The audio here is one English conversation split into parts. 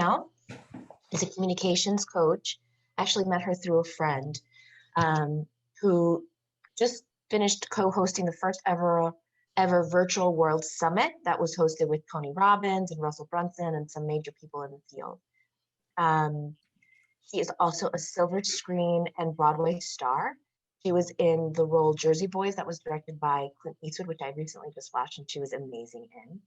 now is a communications coach. I actually met her through a friend who just finished co-hosting the first ever virtual world summit that was hosted with Tony Robbins and Russell Brunson and some major people in the field. She is also a silver screen and Broadway star. She was in the role Jersey Boys that was directed by Clint Eastwood, which I recently just watched, and she was amazing in.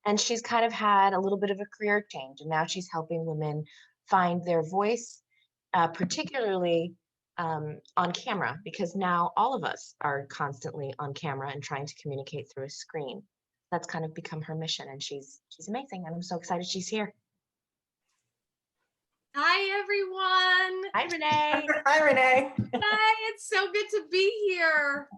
And she's kind of had a little bit of a career change, and now she's helping women find their voice, particularly on camera, because now all of us are constantly on camera and trying to communicate through a screen. That's kind of become her mission, and she's amazing, and I'm so excited she's here. Hi, everyone. Hi, Renee. Hi, Renee. Hi, it's so good to be here.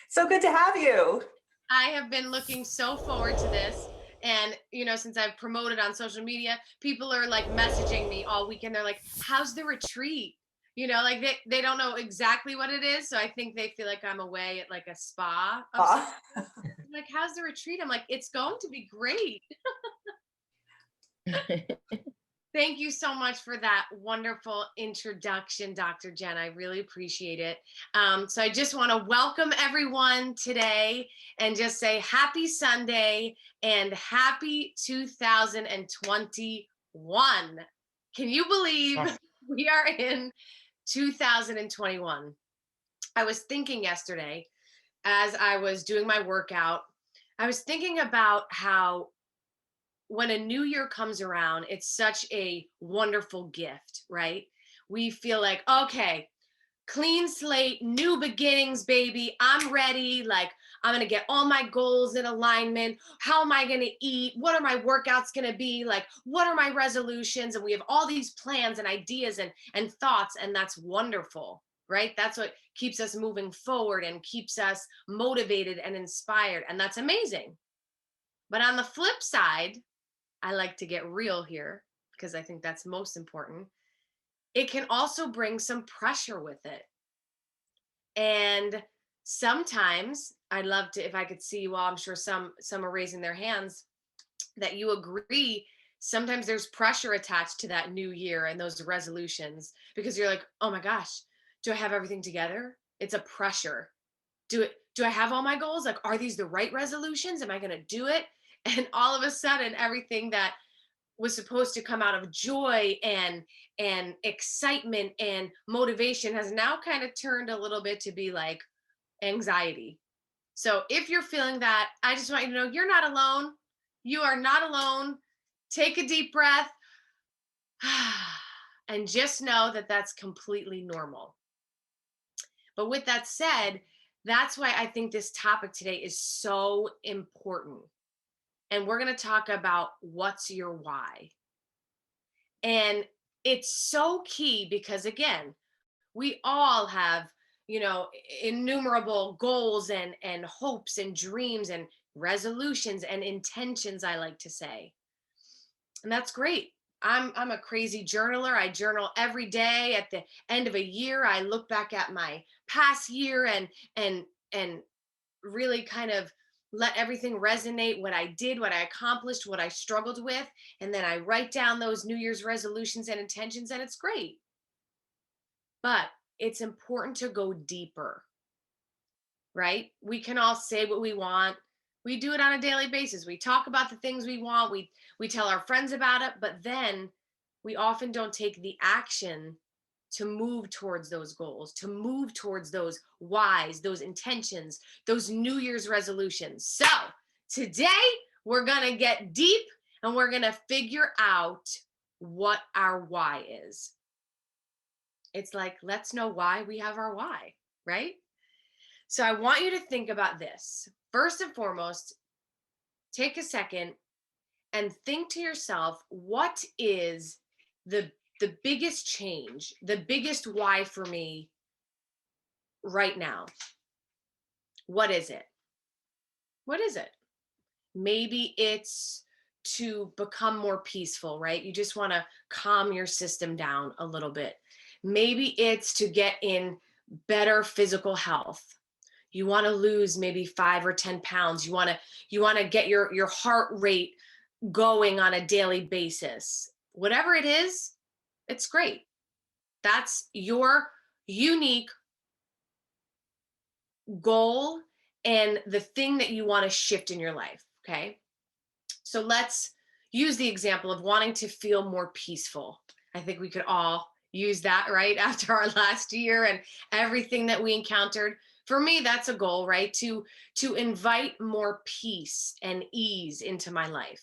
So good to have you. I have been looking so forward to this. And, you know, since I've promoted on social media, people are like messaging me all weekend. They're like, how's the retreat? You know, like they don't know exactly what it is. So I think they feel like I'm away at like a spa. Like, how's the retreat? I'm like, it's going to be great. Thank you so much for that wonderful introduction, Dr. Jen. I really appreciate it. So I just want to welcome everyone today and just say happy Sunday and happy 2021. Can you believe we are in 2021? I was thinking yesterday as I was doing my workout, I was thinking about how when a new year comes around, it's such a wonderful gift, right? We feel like, okay, clean slate, new beginnings, baby. I'm ready. Like, I'm going to get all my goals in alignment. How am I going to eat? What are my workouts going to be? Like, what are my resolutions? And we have all these plans and ideas and thoughts, and that's wonderful, right? That's what keeps us moving forward and keeps us motivated and inspired. And that's amazing. But on the flip side, I like to get real here because I think that's most important. It can also bring some pressure with it. And sometimes I'd love to, if I could see, well, I'm sure some are raising their hands, that you agree. Sometimes there's pressure attached to that new year and those resolutions because you're like, oh my gosh, do I have everything together? It's a pressure. Do I have all my goals? Like, are these the right resolutions? Am I going to do it? And all of a sudden, everything that was supposed to come out of joy and excitement and motivation has now kind of turned a little bit to be like anxiety. So if you're feeling that, I just want you to know you're not alone. You are not alone. Take a deep breath and just know that that's completely normal. But with that said, that's why I think this topic today is so important. And we're going to talk about what's your why. And it's so key because, again, we all have, you know, innumerable goals and hopes and dreams and resolutions and intentions, I like to say. And that's great. I'm a crazy journaler. I journal every day. At the end of a year, I look back at my past year and really kind of let everything resonate, what I did, what I accomplished, what I struggled with. And then I write down those New Year's resolutions and intentions, and it's great. But it's important to go deeper, right? We can all say what we want. We do it on a daily basis. We talk about the things we want. We tell our friends about it, but then we often don't take the action to move towards those goals, to move towards those whys, those intentions, those New Year's resolutions. So today we're going to get deep and we're going to figure out what our why is. It's like, let's know why we have our why, right? So I want you to think about this. First and foremost, take a second and think to yourself, what is the biggest change, the biggest why for me right now? What is it? What is it? Maybe it's to become more peaceful, right? You just want to calm your system down a little bit. Maybe it's to get in better physical health. You want to lose maybe 5 or 10 pounds. You want to get your heart rate going on a daily basis. Whatever it is, it's great. That's your unique goal and the thing that you want to shift in your life. Okay. So let's use the example of wanting to feel more peaceful. I think we could all use that, right? After our last year and everything that we encountered. For me, that's a goal, right? To invite more peace and ease into my life.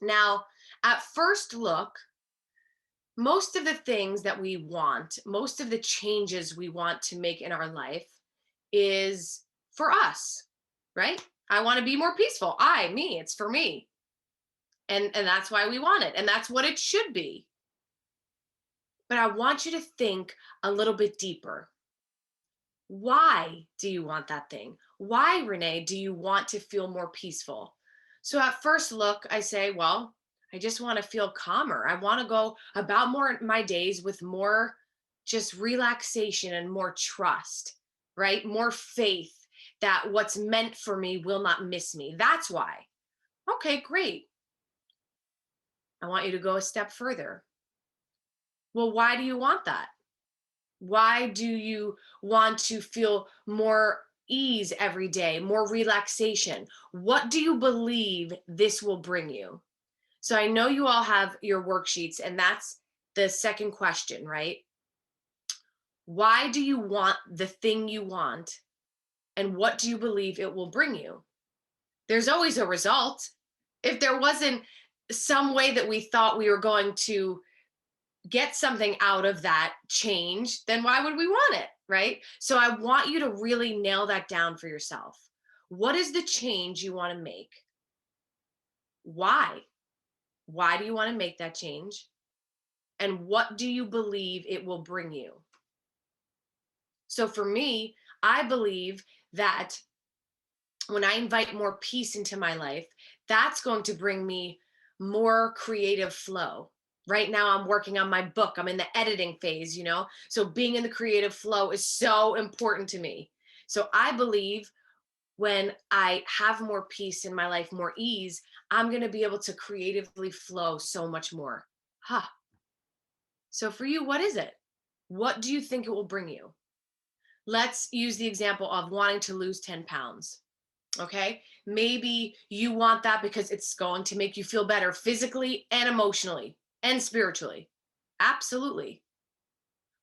Now, at first look, most of the things that we want, most of the changes we want to make in our life is for us, right? I want to be more peaceful. Me, it's for me. And that's why we want it. And that's what it should be. But I want you to think a little bit deeper. Why do you want that thing? Why, Renee, do you want to feel more peaceful? So at first look, I say, well, I just want to feel calmer. I want to go about more my days with more just relaxation and more trust, right? More faith that what's meant for me will not miss me. That's why. Okay, great. I want you to go a step further. Well, why do you want that? Why do you want to feel more ease every day, more relaxation? What do you believe this will bring you? So I know you all have your worksheets, and that's the second question, right? Why do you want the thing you want? And what do you believe it will bring you? There's always a result. If there wasn't some way that we thought we were going to get something out of that change, then why would we want it, right? So I want you to really nail that down for yourself. What is the change you want to make? Why? Why do you want to make that change? And what do you believe it will bring you? So for me, I believe that when I invite more peace into my life, that's going to bring me more creative flow. Right now, I'm working on my book. I'm in the editing phase, So being in the creative flow is so important to me. So I believe when I have more peace in my life, more ease, I'm going to be able to creatively flow so much more. So for you, what is it? What do you think it will bring you? Let's use the example of wanting to lose 10 pounds. Okay. Maybe you want that because it's going to make you feel better physically and emotionally and spiritually. Absolutely.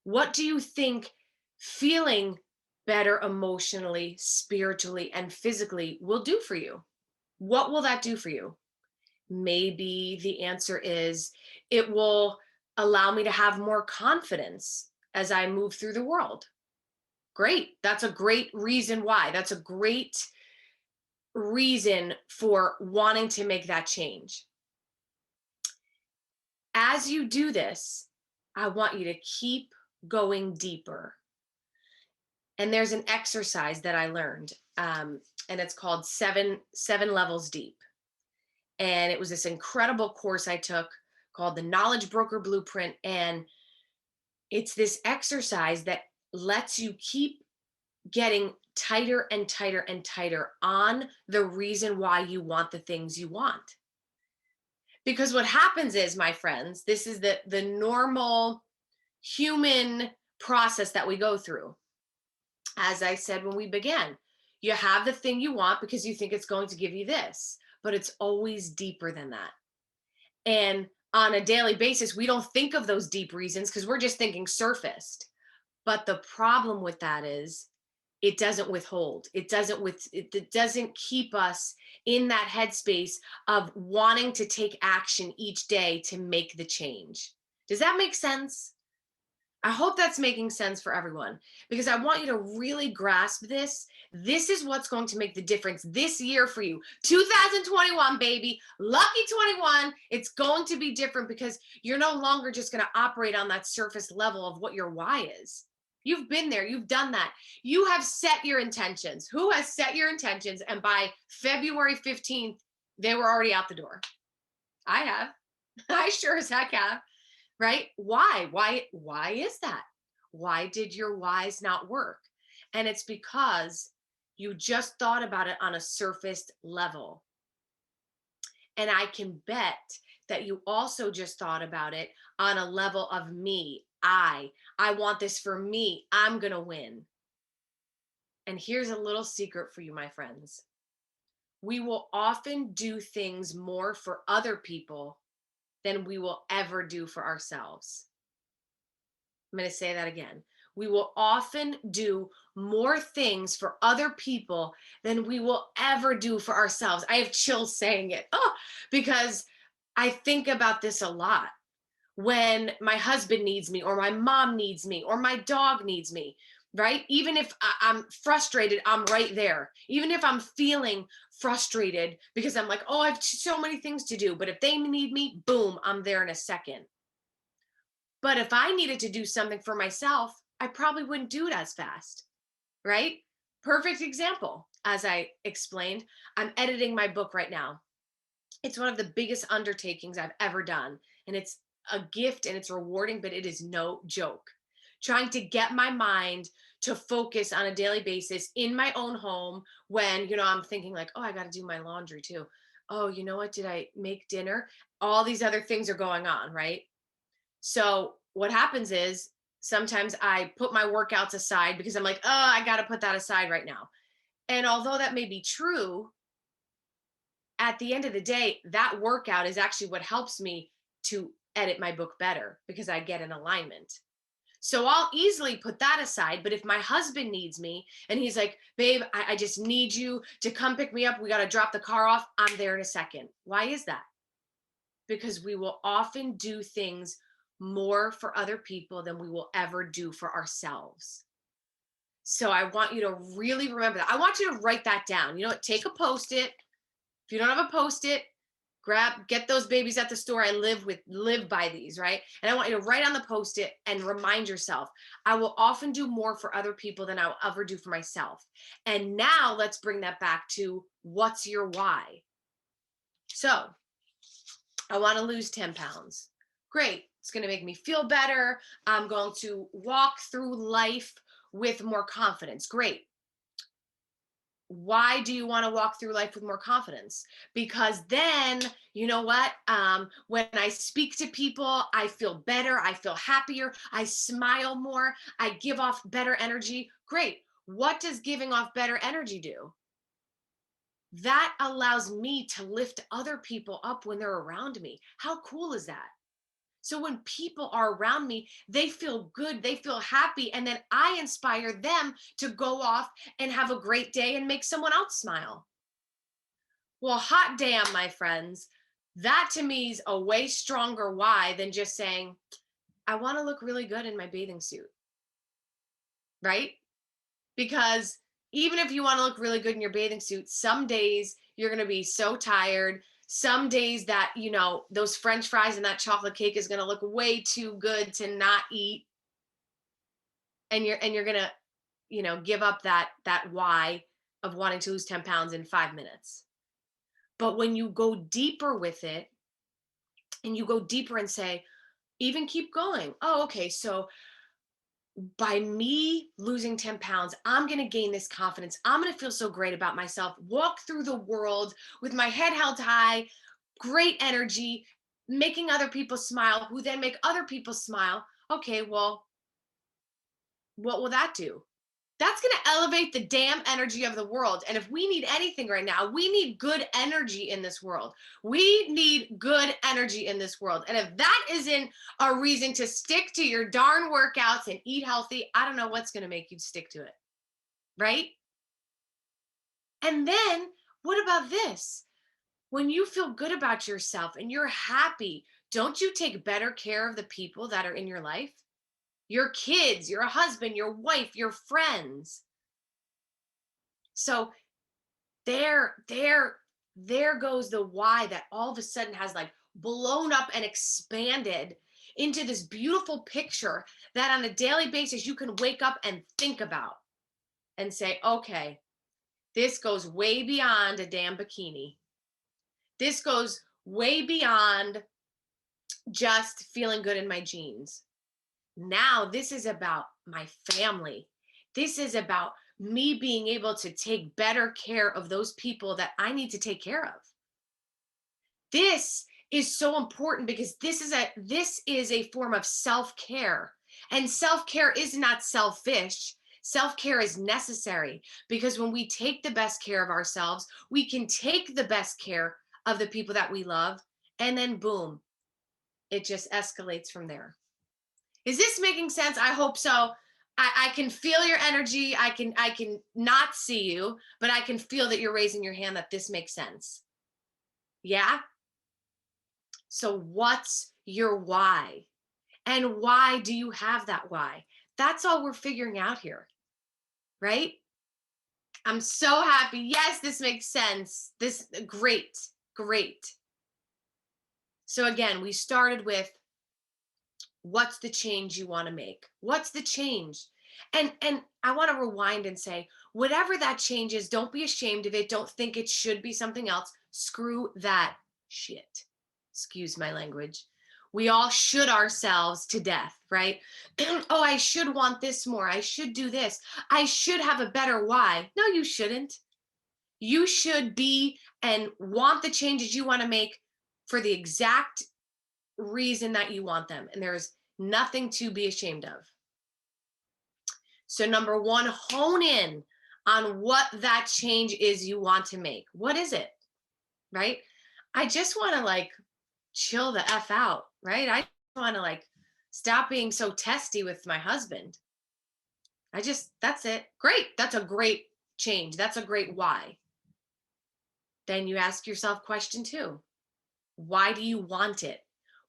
What do you think feeling better emotionally, spiritually, and physically will do for you? What will that do for you? Maybe the answer is it will allow me to have more confidence as I move through the world. Great. That's a great reason why. That's a great reason for wanting to make that change. As you do this, I want you to keep going deeper. And there's an exercise that I learned, and it's called seven levels deep. And it was this incredible course I took called the Knowledge Broker Blueprint. And it's this exercise that lets you keep getting tighter and tighter and tighter on the reason why you want the things you want. Because what happens is, my friends, this is the normal human process that we go through. As I said when we began, you have the thing you want because you think it's going to give you this, but it's always deeper than that. And on a daily basis, we don't think of those deep reasons because we're just thinking surfaced. But the problem with that is it doesn't withhold. It doesn't keep us in that headspace of wanting to take action each day to make the change. Does that make sense? I hope that's making sense for everyone, because I want you to really grasp this. This is what's going to make the difference this year for you. 2021, baby. Lucky 21. It's going to be different because you're no longer just going to operate on that surface level of what your why is. You've been there. You've done that. You have set your intentions. Who has set your intentions? And by February 15th, they were already out the door. I have. I sure as heck have. Right? Why is that? Why did your whys not work? And it's because you just thought about it on a surface level. And I can bet that you also just thought about it on a level of me. I want this for me. I'm going to win. And here's a little secret for you, my friends. We will often do things more for other people than we will ever do for ourselves. I'm going to say that again. We will often do more things for other people than we will ever do for ourselves. I have chills saying it because I think about this a lot. When my husband needs me, or my mom needs me, or my dog needs me, right? Even if I'm frustrated, I'm right there. Even if I'm feeling frustrated because I'm like, oh, I have so many things to do. But if they need me, boom, I'm there in a second. But if I needed to do something for myself, I probably wouldn't do it as fast, right? Perfect example. As I explained, I'm editing my book right now. It's one of the biggest undertakings I've ever done. And it's a gift and it's rewarding, but it is no joke. Trying to get my mind to focus on a daily basis in my own home when, I'm thinking like, oh, I got to do my laundry too. Oh, you know what? Did I make dinner? All these other things are going on, right? So what happens is sometimes I put my workouts aside because I'm like, oh, I got to put that aside right now. And although that may be true, at the end of the day, that workout is actually what helps me to edit my book better because I get in alignment. So I'll easily put that aside. But if my husband needs me and he's like, babe, I just need you to come pick me up. We got to drop the car off. I'm there in a second. Why is that? Because we will often do things more for other people than we will ever do for ourselves. So I want you to really remember that. I want you to write that down. You know what? Take a Post-it. If you don't have a Post-it, get those babies at the store. I live by these, right? And I want you to write on the Post-it and remind yourself, I will often do more for other people than I will ever do for myself. And now let's bring that back to what's your why? So I want to lose 10 pounds. Great. It's going to make me feel better. I'm going to walk through life with more confidence. Great. Why do you want to walk through life with more confidence? Because then, you know what? When I speak to people, I feel better. I feel happier. I smile more. I give off better energy. Great. What does giving off better energy do? That allows me to lift other people up when they're around me. How cool is that? So when people are around me, they feel good, they feel happy, and then I inspire them to go off and have a great day and make someone else smile. Well, hot damn, my friends, that to me is a way stronger why than just saying, I want to look really good in my bathing suit, right? Because even if you want to look really good in your bathing suit, some days you're going to be so tired. Some days that, those French fries and that chocolate cake is going to look way too good to not eat. And you're going to, give up that why of wanting to lose 10 pounds in 5 minutes. But when you go deeper with it and you go deeper and say, even keep going. Oh, okay. So by me losing 10 pounds, I'm going to gain this confidence. I'm going to feel so great about myself, walk through the world with my head held high, great energy, making other people smile, who then make other people smile. Okay, well, what will that do? That's going to elevate the damn energy of the world. And if we need anything right now, we need good energy in this world. We need good energy in this world. And if that isn't a reason to stick to your darn workouts and eat healthy, I don't know what's going to make you stick to it. Right? And then what about this? When you feel good about yourself and you're happy, don't you take better care of the people that are in your life? Your kids, your husband, your wife, your friends. So there goes the why that all of a sudden has like blown up and expanded into this beautiful picture that on a daily basis you can wake up and think about and say, okay, this goes way beyond a damn bikini. This goes way beyond just feeling good in my jeans. Now this is about my family. This is about me being able to take better care of those people that I need to take care of. This is so important, because this is a form of self-care. And self-care is not selfish. Self-care is necessary, because when we take the best care of ourselves, we can take the best care of the people that we love, and then boom, it just escalates from there. Is this making sense? I hope so. I can feel your energy. I can not see you, but I can feel that you're raising your hand that this makes sense. Yeah? So what's your why? And why do you have that why? That's all we're figuring out here, right? I'm so happy. Yes, this makes sense. Great. So again, we started with, what's the change you want to make? What's the change? And I want to rewind and say, whatever that change is, don't be ashamed of it. Don't think it should be something else. Screw that shit. Excuse my language. We all should ourselves to death, right? Oh, I should want this more. I should do this. I should have a better why. No, you shouldn't. You should be and want the changes you want to make for the exact reason that you want them. And there's nothing to be ashamed of. So number one, hone in on what that change is you want to make. What is it, right? I just want to like chill the F out, right? I want to like stop being so testy with my husband. That's it. Great. That's a great change. That's a great why. Then you ask yourself question 2. Why do you want it?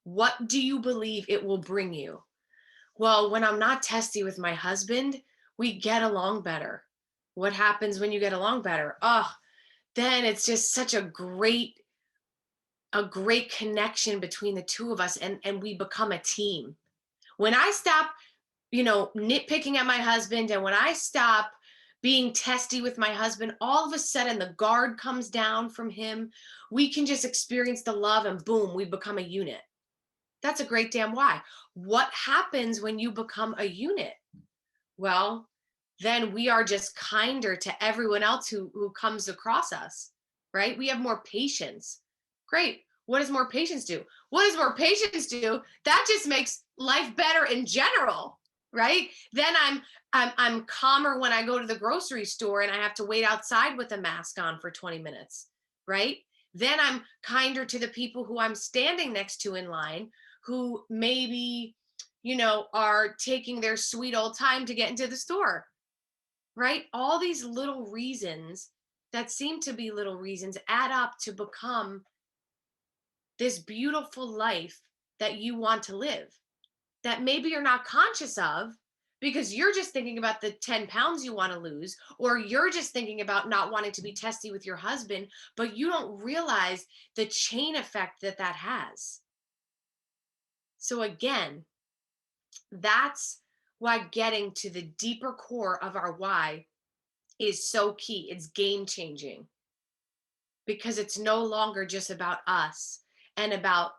What do you believe it will bring you? Well, when I'm not testy with my husband, we get along better. What happens when you get along better? Oh, then it's just such a great connection between the two of us, and we become a team. When I stop, nitpicking at my husband, and when I stop being testy with my husband, all of a sudden the guard comes down from him. We can just experience the love, and boom, we become a unit. That's a great damn why. What happens when you become a unit? Well, then we are just kinder to everyone else who comes across us, right? We have more patience. Great. What does more patience do? What does more patience do? That just makes life better in general, right? Then I'm calmer when I go to the grocery store and I have to wait outside with a mask on for 20 minutes, right? Then I'm kinder to the people who I'm standing next to in line, who maybe, are taking their sweet old time to get into the store, right? All these little reasons that seem to be little reasons add up to become this beautiful life that you want to live, that maybe you're not conscious of because you're just thinking about the 10 pounds you want to lose, or you're just thinking about not wanting to be testy with your husband, but you don't realize the chain effect that has. So again, that's why getting to the deeper core of our why is so key. It's game changing, because it's no longer just about us and about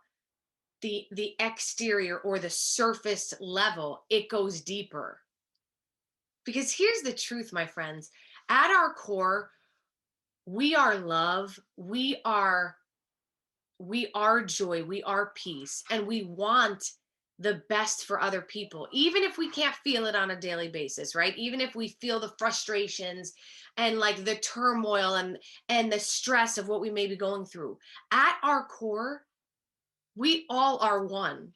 the exterior or the surface level. It goes deeper. Because here's the truth, my friends. At our core, we are love, we are joy, we are peace, and we want the best for other people, even if we can't feel it on a daily basis, right? Even if we feel the frustrations and like the turmoil and the stress of what we may be going through. At our core, we all are one.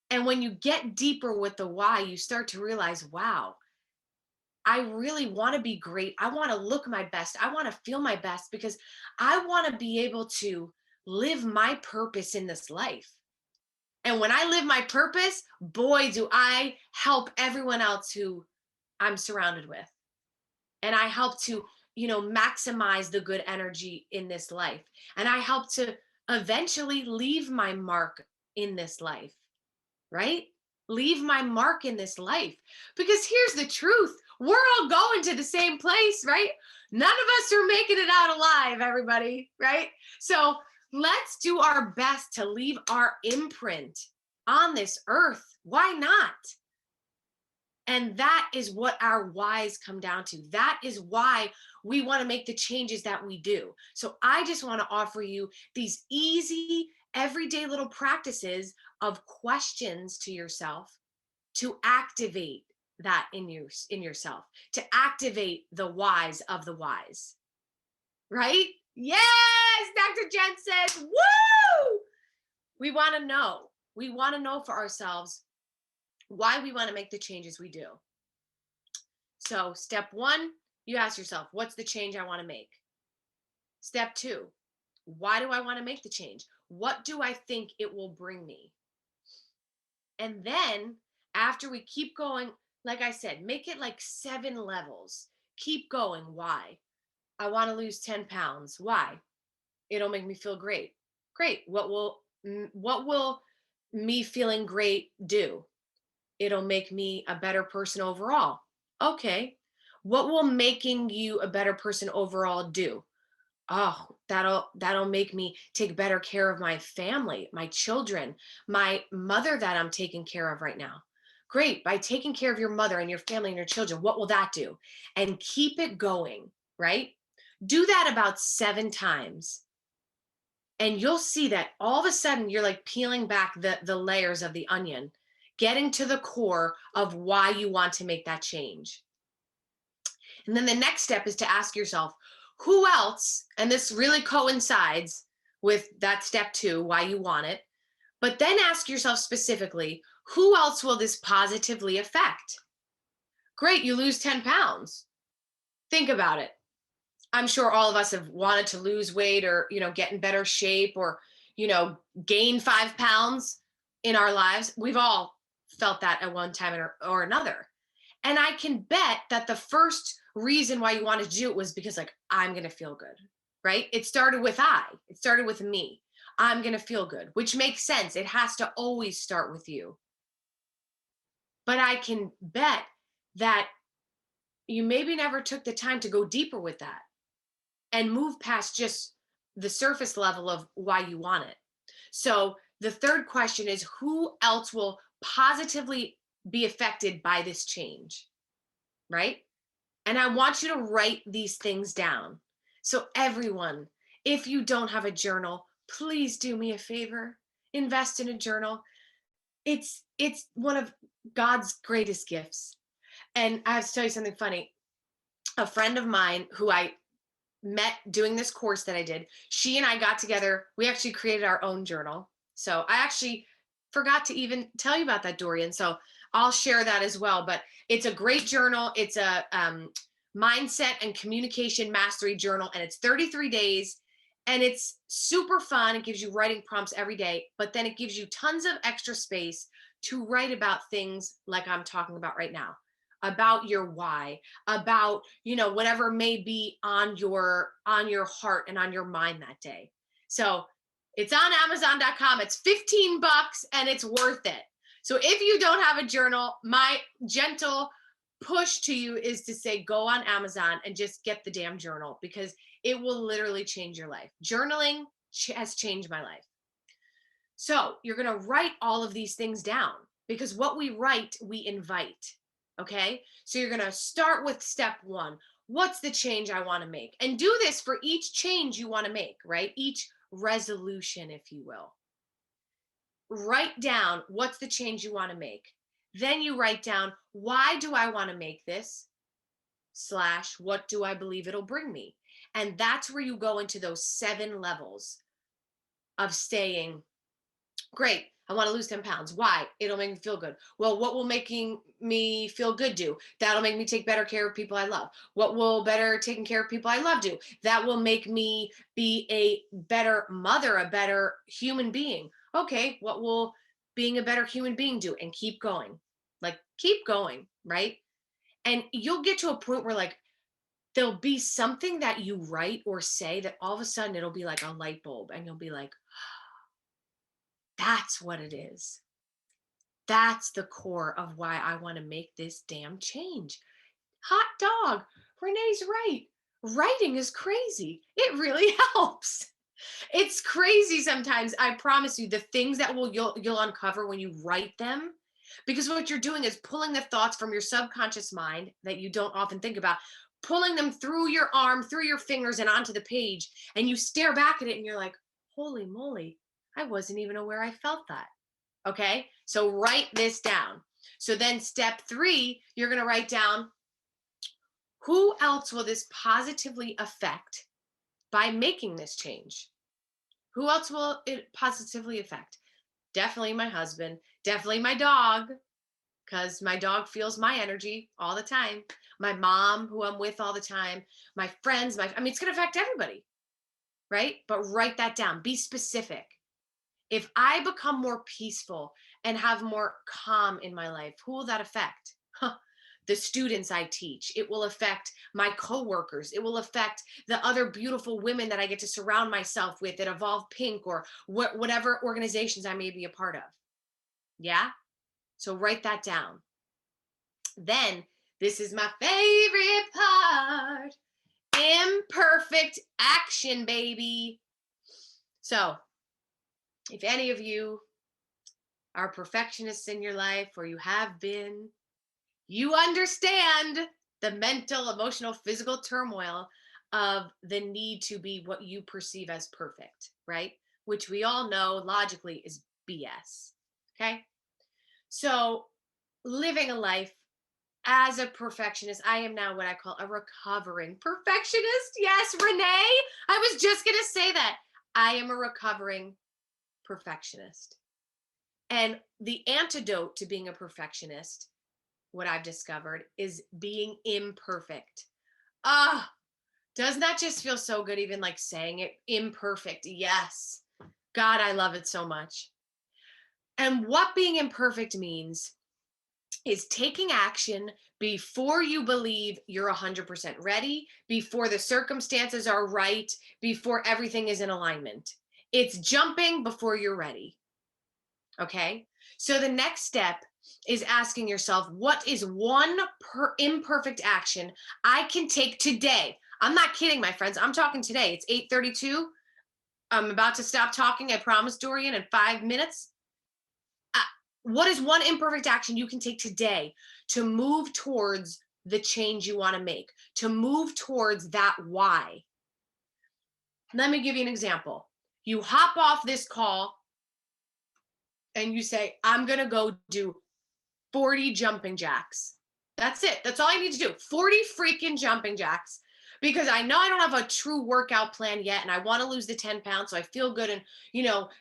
And when you get deeper with the why, you start to realize, wow, I really want to be great. I want to look my best. I want to feel my best, because I want to be able to live my purpose in this life. And when I live my purpose, boy, do I help everyone else who I'm surrounded with. And I help to, maximize the good energy in this life. And I help to eventually leave my mark in this life, right? Leave my mark in this life. Because here's the truth. We're all going to the same place, right? None of us are making it out alive, everybody, right? So let's do our best to leave our imprint on this earth. Why not? And that is what our whys come down to. That is why we want to make the changes that we do. So I just want to offer you these easy everyday little practices of questions to yourself to activate that in yourself, to activate the whys of the whys, right? Yes, Dr. Jen says, woo! We want to know. We want to know for ourselves why we want to make the changes we do. So step one, you ask yourself, what's the change I want to make? Step two, why do I want to make the change? What do I think it will bring me? And then after we keep going, like I said, make it like 7 levels. Keep going. Why? I want to lose 10 pounds. Why? It'll make me feel great. Great. What will me feeling great do? It'll make me a better person overall. Okay. What will making you a better person overall do? Oh, that'll make me take better care of my family, my children, my mother that I'm taking care of right now. Great. By taking care of your mother and your family and your children, what will that do? And keep it going, right? Do that about 7 times. And you'll see that all of a sudden you're like peeling back the layers of the onion, getting to the core of why you want to make that change. And then the next step is to ask yourself, who else, and this really coincides with that step 2, why you want it, but then ask yourself specifically, who else will this positively affect? Great, you lose 10 pounds. Think about it. I'm sure all of us have wanted to lose weight or, get in better shape or, gain 5 pounds in our lives. We've all felt that at one time or another. And I can bet that the first reason why you wanted to do it was because like, I'm going to feel good, right? It started with it started with me. I'm going to feel good, which makes sense. It has to always start with you. But I can bet that you maybe never took the time to go deeper with that and move past just the surface level of why you want it. So the third question is, who else will positively be affected by this change, right? And I want you to write these things down. So everyone, if you don't have a journal, please do me a favor, invest in a journal. It's one of God's greatest gifts. And I have to tell you something funny. A friend of mine who I met doing this course that I did, she and I got together. We actually created our own journal. So I actually forgot to even tell you about that, Dorian. So I'll share that as well. But it's a great journal. It's a mindset and communication mastery journal, and it's 33 days. And it's super fun. It gives you writing prompts every day, but then it gives you tons of extra space to write about things like I'm talking about right now, about your why, about, whatever may be on your heart and on your mind that day. So it's on Amazon.com. It's $15 and it's worth it. So if you don't have a journal, my gentle push to you is to say, go on Amazon and just get the damn journal, because it will literally change your life. Journaling has changed my life. So you're going to write all of these things down, because what we write, we invite. Okay. So you're going to start with step 1. What's the change I want to make? And do this for each change you want to make, right? Each resolution, if you will. Write down what's the change you want to make. Then you write down, why do I want to make this? / what do I believe it'll bring me? And that's where you go into those 7 levels of saying, great, I want to lose 10 pounds. Why? It'll make me feel good. Well, what will making me feel good do? That'll make me take better care of people I love. What will better taking care of people I love do? That will make me be a better mother, a better human being. Okay, what will being a better human being do? And keep going. Like, keep going, right? And you'll get to a point where like, there'll be something that you write or say that all of a sudden it'll be like a light bulb, and you'll be like, that's what it is. That's the core of why I want to make this damn change. Hot dog. Renee's right. Writing is crazy. It really helps. It's crazy sometimes. I promise you, the things that you'll uncover when you write them, because what you're doing is pulling the thoughts from your subconscious mind that you don't often think about, pulling them through your arm, through your fingers, and onto the page. And you stare back at it and you're like, holy moly, I wasn't even aware I felt that. Okay, so write this down. So then step 3, you're going to write down, who else will this positively affect by making this change? Who else will it positively affect? Definitely my husband, definitely my dog, because my dog feels my energy all the time. My mom, who I'm with all the time, my friends, it's going to affect everybody, right? But write that down. Be specific. If I become more peaceful and have more calm in my life, who will that affect? The students I teach. It will affect my coworkers. It will affect the other beautiful women that I get to surround myself with at Evolve Pink or whatever organizations I may be a part of. Yeah? So write that down. Then, this is my favorite part. Imperfect action, baby. So, if any of you are perfectionists in your life, or you have been, you understand the mental, emotional, physical turmoil of the need to be what you perceive as perfect, right? Which we all know logically is BS. Okay? So, living a life as a perfectionist, I am now what I call a recovering perfectionist. Yes, Renee, I was just going to say that. I am a recovering perfectionist. And the antidote to being a perfectionist, what I've discovered, is being imperfect. Doesn't that just feel so good, even like saying it? Imperfect. Yes. God, I love it so much. And what being imperfect means is taking action before you believe you're 100% ready, before the circumstances are right, before everything is in alignment. It's jumping before you're ready. Okay? So the next step is asking yourself, what is one imperfect action I can take today? I'm not kidding, my friends. I'm talking today. It's 8:32. I'm about to stop talking. I promise, Dorian, in 5 minutes. What is one imperfect action you can take today to move towards the change you want to make, to move towards that why? Let me give you an example. You hop off this call and you say, I'm going to go do 40 jumping jacks. That's it. That's all I need to do. 40 freaking jumping jacks, because I know I don't have a true workout plan yet, and I want to lose the 10 pounds so I feel good and,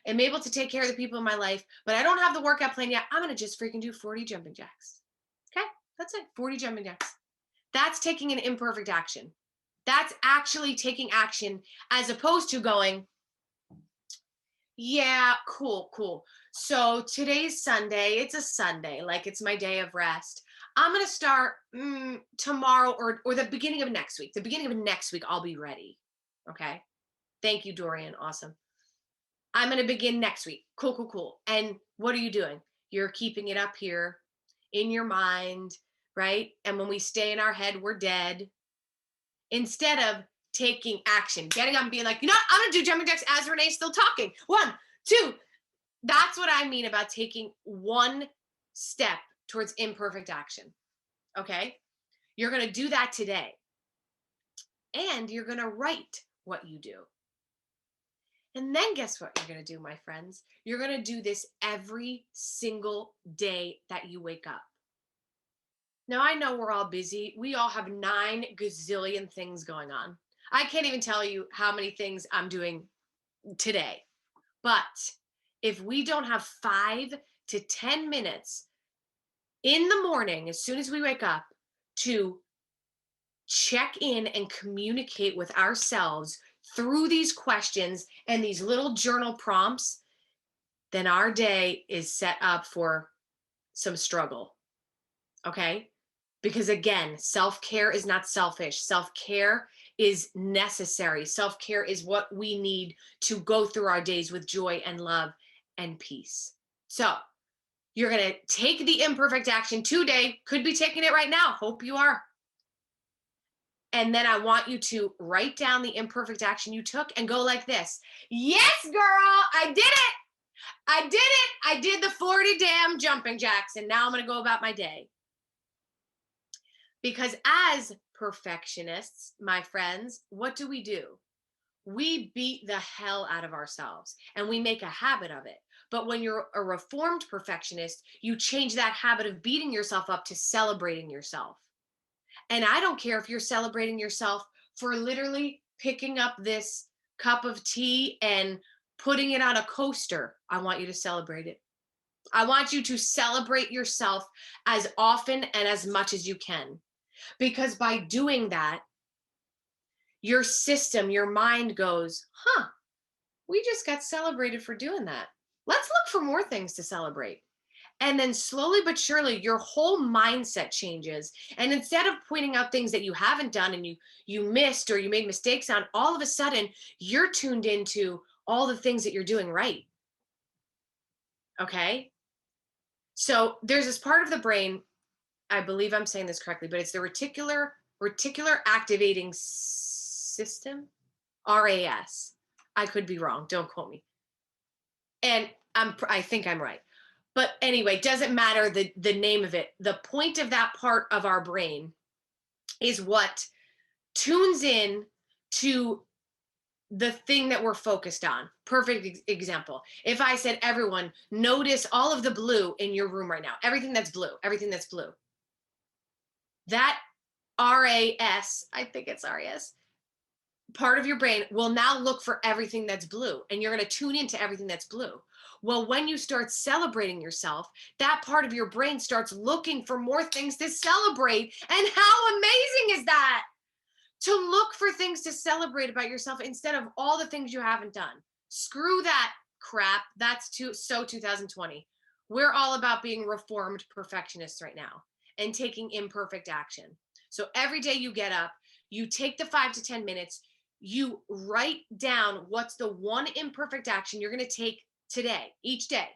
am able to take care of the people in my life, but I don't have the workout plan yet. I'm going to just freaking do 40 jumping jacks. Okay? That's it. 40 jumping jacks. That's taking an imperfect action. That's actually taking action, as opposed to going, yeah, cool. So today's Sunday. It's a Sunday, like it's my day of rest. I'm going to start tomorrow or the beginning of next week. The beginning of next week, I'll be ready. Okay. Thank you, Dorian. Awesome. I'm going to begin next week. Cool. And what are you doing? You're keeping it up here in your mind, right? And when we stay in our head, we're dead. Instead of taking action, getting up and being like, I'm going to do jumping jacks as Renee's still talking. 1, 2. That's what I mean about taking one step towards imperfect action. Okay? You're going to do that today. And you're going to write what you do. And then guess what you're going to do, my friends? You're going to do this every single day that you wake up. Now, I know we're all busy. We all have 9 gazillion things going on. I can't even tell you how many things I'm doing today. But if we don't have 5 to 10 minutes in the morning, as soon as we wake up, to check in and communicate with ourselves through these questions and these little journal prompts, then our day is set up for some struggle. Okay? Because again, self-care is not selfish. Self-care is necessary. Self-care is what we need to go through our days with joy and love and peace. So you're going to take the imperfect action today. Could be taking it right now. Hope you are. And then I want you to write down the imperfect action you took and go like this. Yes, girl, I did it. I did the 40 damn jumping jacks, and now I'm going to go about my day. Because as perfectionists, my friends, what do? we beat the hell out of ourselves and we make a habit of it. But when you're a reformed perfectionist, you change that habit of beating yourself up to celebrating yourself. And I don't care if you're celebrating yourself for literally picking up this cup of tea and putting it on a coaster. I want you to celebrate it. I want you to celebrate yourself as often and as much as you can. Because by doing that, your system, your mind goes, we just got celebrated for doing that. Let's look for more things to celebrate. And then slowly but surely, your whole mindset changes. And instead of pointing out things that you haven't done and you missed or you made mistakes on, all of a sudden, you're tuned into all the things that you're doing right. Okay? So there's this part of the brain, I believe I'm saying this correctly, but it's the reticular activating system, RAS. I could be wrong. Don't quote me. And I think I'm right. But anyway, doesn't matter the name of it. The point of that part of our brain is what tunes in to the thing that we're focused on. Perfect example. If I said, everyone, notice all of the blue in your room right now. Everything that's blue. That RAS, I think it's RAS, part of your brain will now look for everything that's blue, and you're going to tune into everything that's blue. Well, when you start celebrating yourself, that part of your brain starts looking for more things to celebrate. And how amazing is that? To look for things to celebrate about yourself instead of all the things you haven't done. Screw that crap. That's so 2020. We're all about being reformed perfectionists right now and taking imperfect action. So every day you get up, you take the 5 to 10 minutes, you write down what's the one imperfect action you're going to take today, each day,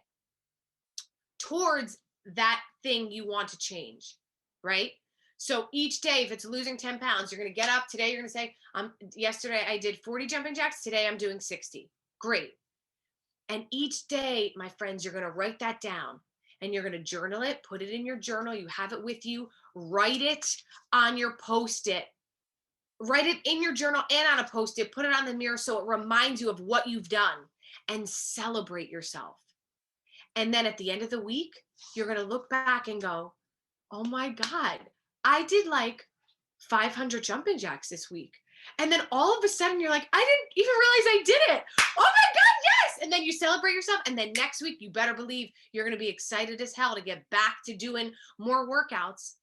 towards that thing you want to change, right? So each day, if it's losing 10 pounds, you're going to get up today. You're going to say, yesterday I did 40 jumping jacks. Today I'm doing 60. Great. And each day, my friends, you're going to write that down and you're going to journal it, put it in your journal. You have it with you, write it on your Post-it. Write it in your journal and on a Post-it, put it on the mirror so it reminds you of what you've done, and celebrate yourself. And then at the end of the week, you're going to look back and go, oh my God, I did like 500 jumping jacks this week. And then all of a sudden you're like, I didn't even realize I did it. Oh my God, yes. And then you celebrate yourself. And then next week, you better believe you're going to be excited as hell to get back to doing more workouts.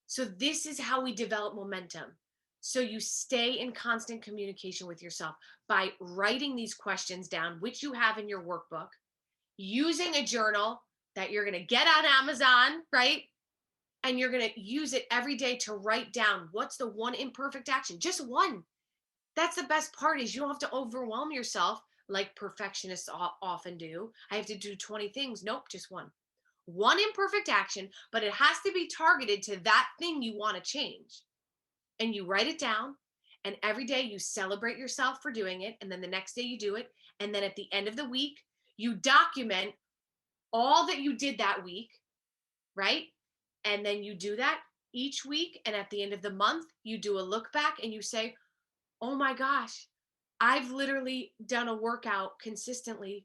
So this is how we develop momentum. So you stay in constant communication with yourself by writing these questions down, which you have in your workbook, using a journal that you're going to get on Amazon, right? And you're going to use it every day to write down what's the one imperfect action, just one. That's the best part, is you don't have to overwhelm yourself like perfectionists often do. I have to do 20 things. Nope, just one. One imperfect action, but it has to be targeted to that thing you want to change. And you write it down, and every day you celebrate yourself for doing it. And then the next day you do it. And then at the end of the week, you document all that you did that week, right? And then you do that each week. And at the end of the month, you do a look back and you say, oh my gosh, I've literally done a workout consistently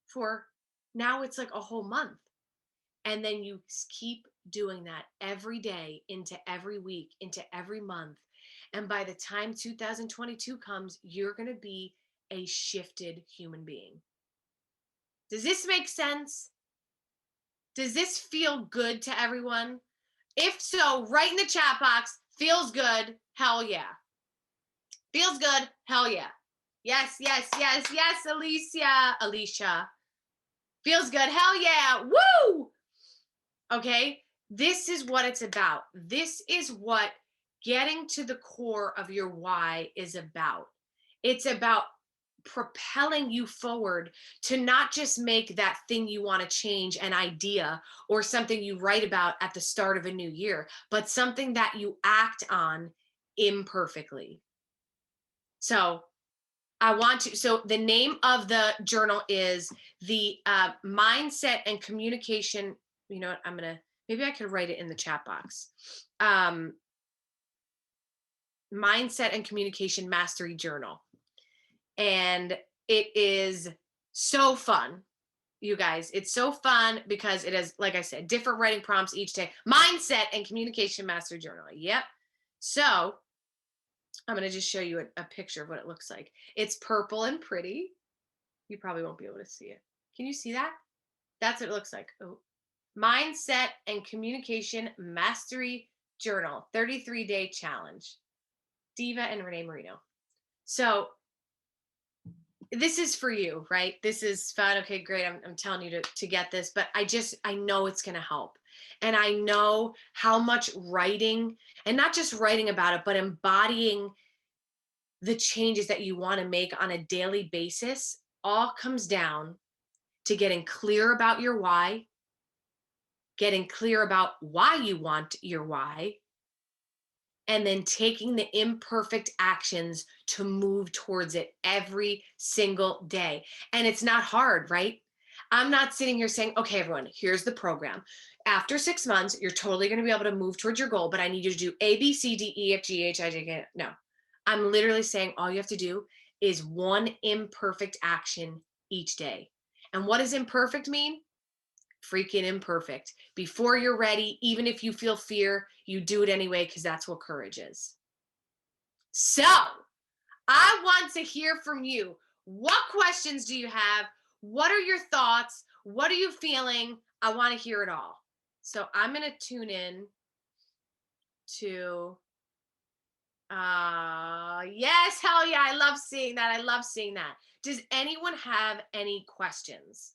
for now it's like a whole month. And then you keep doing that every day, into every week, into every month. And by the time 2022 comes, you're going to be a shifted human being. Does this make sense? Does this feel good to everyone? If so, write in the chat box, feels good, hell yeah. Feels good, hell yeah. Yes, yes, yes, yes, Alicia. Feels good, hell yeah, woo! Okay, this is what it's about. This is what getting to the core of your why is about. It's about propelling you forward to not just make that thing you want to change an idea or something you write about at the start of a new year, but something that you act on imperfectly. So the name of the journal is the Mindset and Communication. You know what, maybe I could write it in the chat box. Mindset and Communication Mastery Journal. And it is so fun, you guys. It's so fun because it has, like I said, different writing prompts each day. Mindset and Communication Mastery Journal. Yep. So I'm going to just show you a picture of what it looks like. It's purple and pretty. You probably won't be able to see it. Can you see that? That's what it looks like. Oh. Mindset and Communication Mastery Journal, 33-day challenge. Diva and Renée Marino. So this is for you, right? This is fun. Okay, great. I'm telling you to get this, but I know it's going to help. And I know how much writing, and not just writing about it, but embodying the changes that you want to make on a daily basis all comes down to getting clear about your why, getting clear about why you want your why, and then taking the imperfect actions to move towards it every single day. And it's not hard, right? I'm not sitting here saying, okay, everyone, here's the program. After 6 months, you're totally going to be able to move towards your goal, but I need you to do A, B, C, D, E, F, G, H, I, J, K. No, I'm literally saying all you have to do is one imperfect action each day. And what does imperfect mean? Freaking imperfect. Before you're ready, even if you feel fear, you do it anyway, because that's what courage is. So I want to hear from you. What questions do you have? What are your thoughts? What are you feeling? I want to hear it all. So I'm going to tune in to, yes, hell yeah. I love seeing that. I love seeing that. Does anyone have any questions?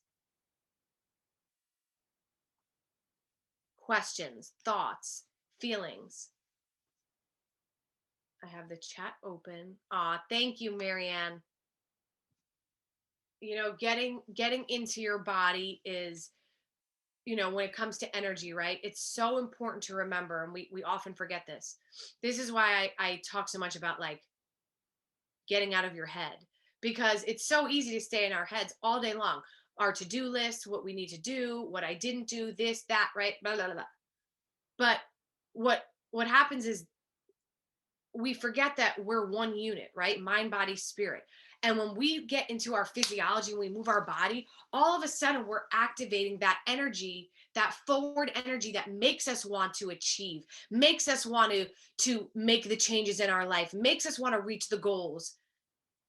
Questions, thoughts, feelings? I have the chat open. Thank you, Marianne. You know, getting into your body is, you know, when it comes to energy, right? It's so important to remember, and we often forget this. This is why I talk so much about like getting out of your head, because it's so easy to stay in our heads all day long. Our to-do list, what we need to do, what I didn't do, this, that, right? Blah, blah, blah. But what happens is we forget that we're one unit, right? Mind, body, spirit. And when we get into our physiology and we move our body, all of a sudden we're activating that energy, that forward energy that makes us want to achieve, makes us want to make the changes in our life, makes us want to reach the goals.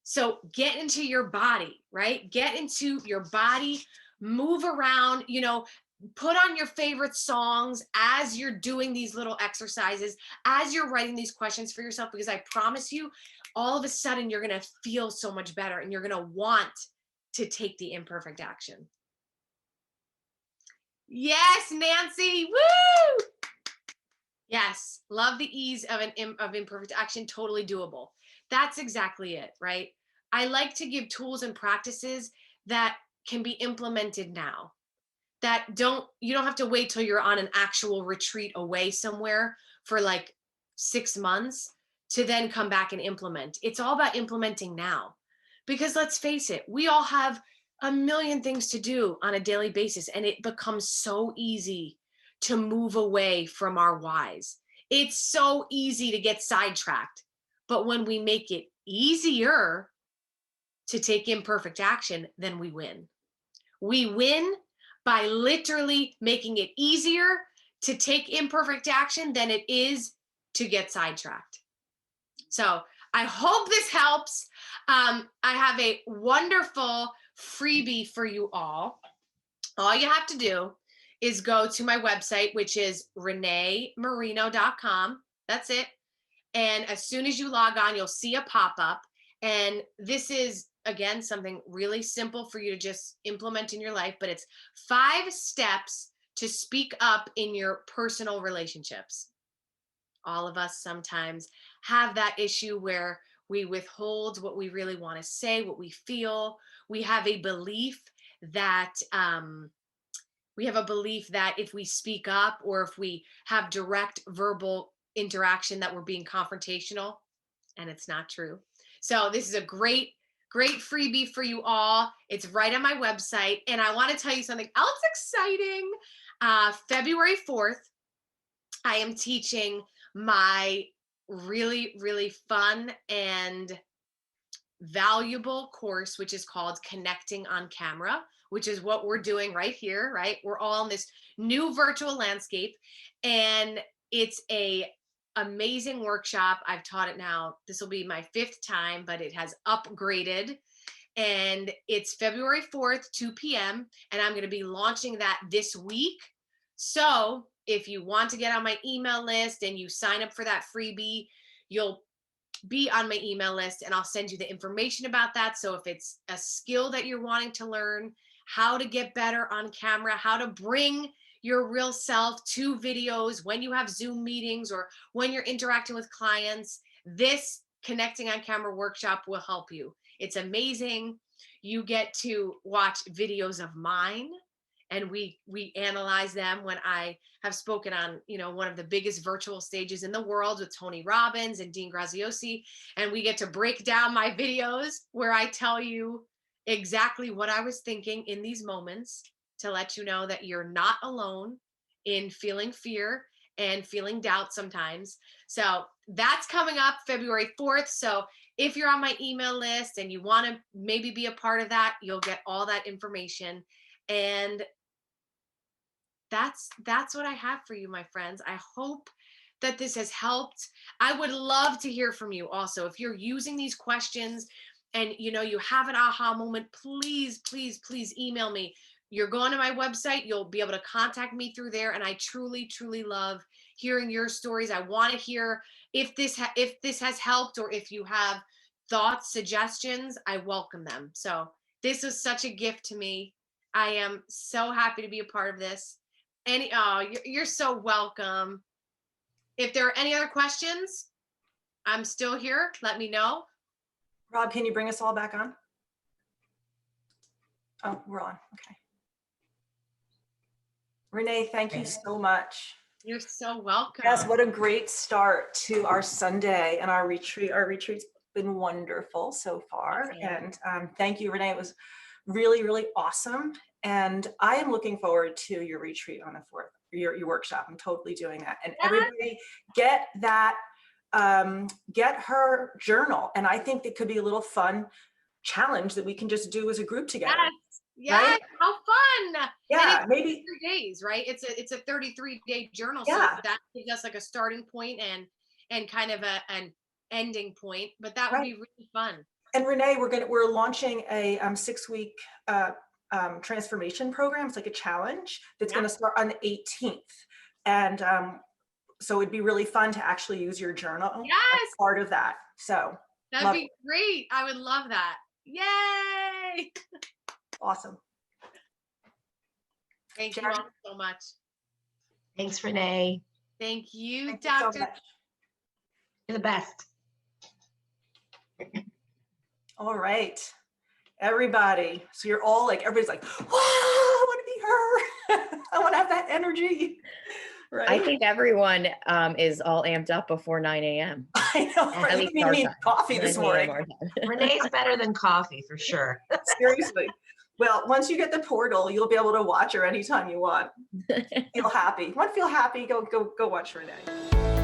So get into your body, right? Get into your body, move around, you know, put on your favorite songs as you're doing these little exercises, as you're writing these questions for yourself, because I promise you, all of a sudden you're going to feel so much better and you're going to want to take the imperfect action. Yes, Nancy. Woo! Yes, love the ease of imperfect action, totally doable. That's exactly it, right? I like to give tools and practices that can be implemented now. That you don't have to wait till you're on an actual retreat away somewhere for like 6 months to then come back and implement. It's all about implementing now, because let's face it, we all have a million things to do on a daily basis, and it becomes so easy to move away from our whys. It's so easy to get sidetracked, but when we make it easier to take imperfect action, then we win. We win by literally making it easier to take imperfect action than it is to get sidetracked. So I hope this helps. I have a wonderful freebie for you all. All you have to do is go to my website, which is reneemarino.com. That's it. And as soon as you log on, you'll see a pop-up. And this is, again, something really simple for you to just implement in your life, but it's 5 steps to speak up in your personal relationships. All of us sometimes have that issue where we withhold what we really want to say, what we feel. We have a belief that if we speak up or if we have direct verbal interaction that we're being confrontational, and it's not true. So this is a great freebie for you all. It's right on my website. And I want to tell you something else exciting. February 4th, I am teaching my really, really fun and valuable course, which is called Connecting on Camera, which is what we're doing right here, right? We're all in this new virtual landscape, and it's a amazing workshop. I've taught it now. This will be my 5th time, but it has upgraded, and it's February 4th, 2 p.m. And I'm going to be launching that this week. So if you want to get on my email list and you sign up for that freebie, you'll be on my email list, and I'll send you the information about that. So if it's a skill that you're wanting to learn, how to get better on camera, how to bring your real self to videos when you have Zoom meetings or when you're interacting with clients, this Connecting on Camera workshop will help you. It's amazing. You get to watch videos of mine, and we analyze them when I have spoken on, one of the biggest virtual stages in the world with Tony Robbins and Dean Graziosi. And we get to break down my videos where I tell you exactly what I was thinking in these moments to let you know that you're not alone in feeling fear and feeling doubt sometimes. So that's coming up February 4th. So if you're on my email list and you want to maybe be a part of that, you'll get all that information. And that's what I have for you, my friends. I hope that this has helped. I would love to hear from you also. If you're using these questions and you have an aha moment, please, please, please email me. You're going to my website, you'll be able to contact me through there. And I truly, truly love hearing your stories. I want to hear if this has helped, or if you have thoughts, suggestions, I welcome them. So this was such a gift to me. I am so happy to be a part of this. You're so welcome. If there are any other questions, I'm still here. Let me know. Rob, can you bring us all back on? Oh, we're on. Okay. Renee, thank you so much. You're so welcome. Yes, what a great start to our Sunday and our retreat. Our retreat's been wonderful so far. And thank you, Renee. It was really, really awesome. And I am looking forward to your retreat on the 4th, your workshop. I'm totally doing that. And everybody get that, get her journal. And I think it could be a little fun challenge that we can just do as a group together. Yes, right? How fun. Yeah, maybe 3 days, right? It's a 33-day journal. Yeah. So that gives us like a starting point and kind of an ending point, but that would be really fun. And Renee, we're launching a 6-week transformation program. It's like a challenge that's going to start on the 18th. And so it'd be really fun to actually use your journal as part of that. So that'd be great. I would love that. Yay. Awesome. Thank you all so much. Thanks, Renee. Thank you, Thank Dr. you so much. You're the best. All right, everybody. So you're all like, everybody's like, wow, I want to be her. I want to have that energy. Right? I think everyone is all amped up before 9 a.m. I know. At Right? least We our need time. coffee this 9 a.m. morning. our time. Renee's better than coffee for sure. Seriously. Well, once you get the portal, you'll be able to watch her anytime you want. Feel happy. Want to feel happy? Go watch Renee.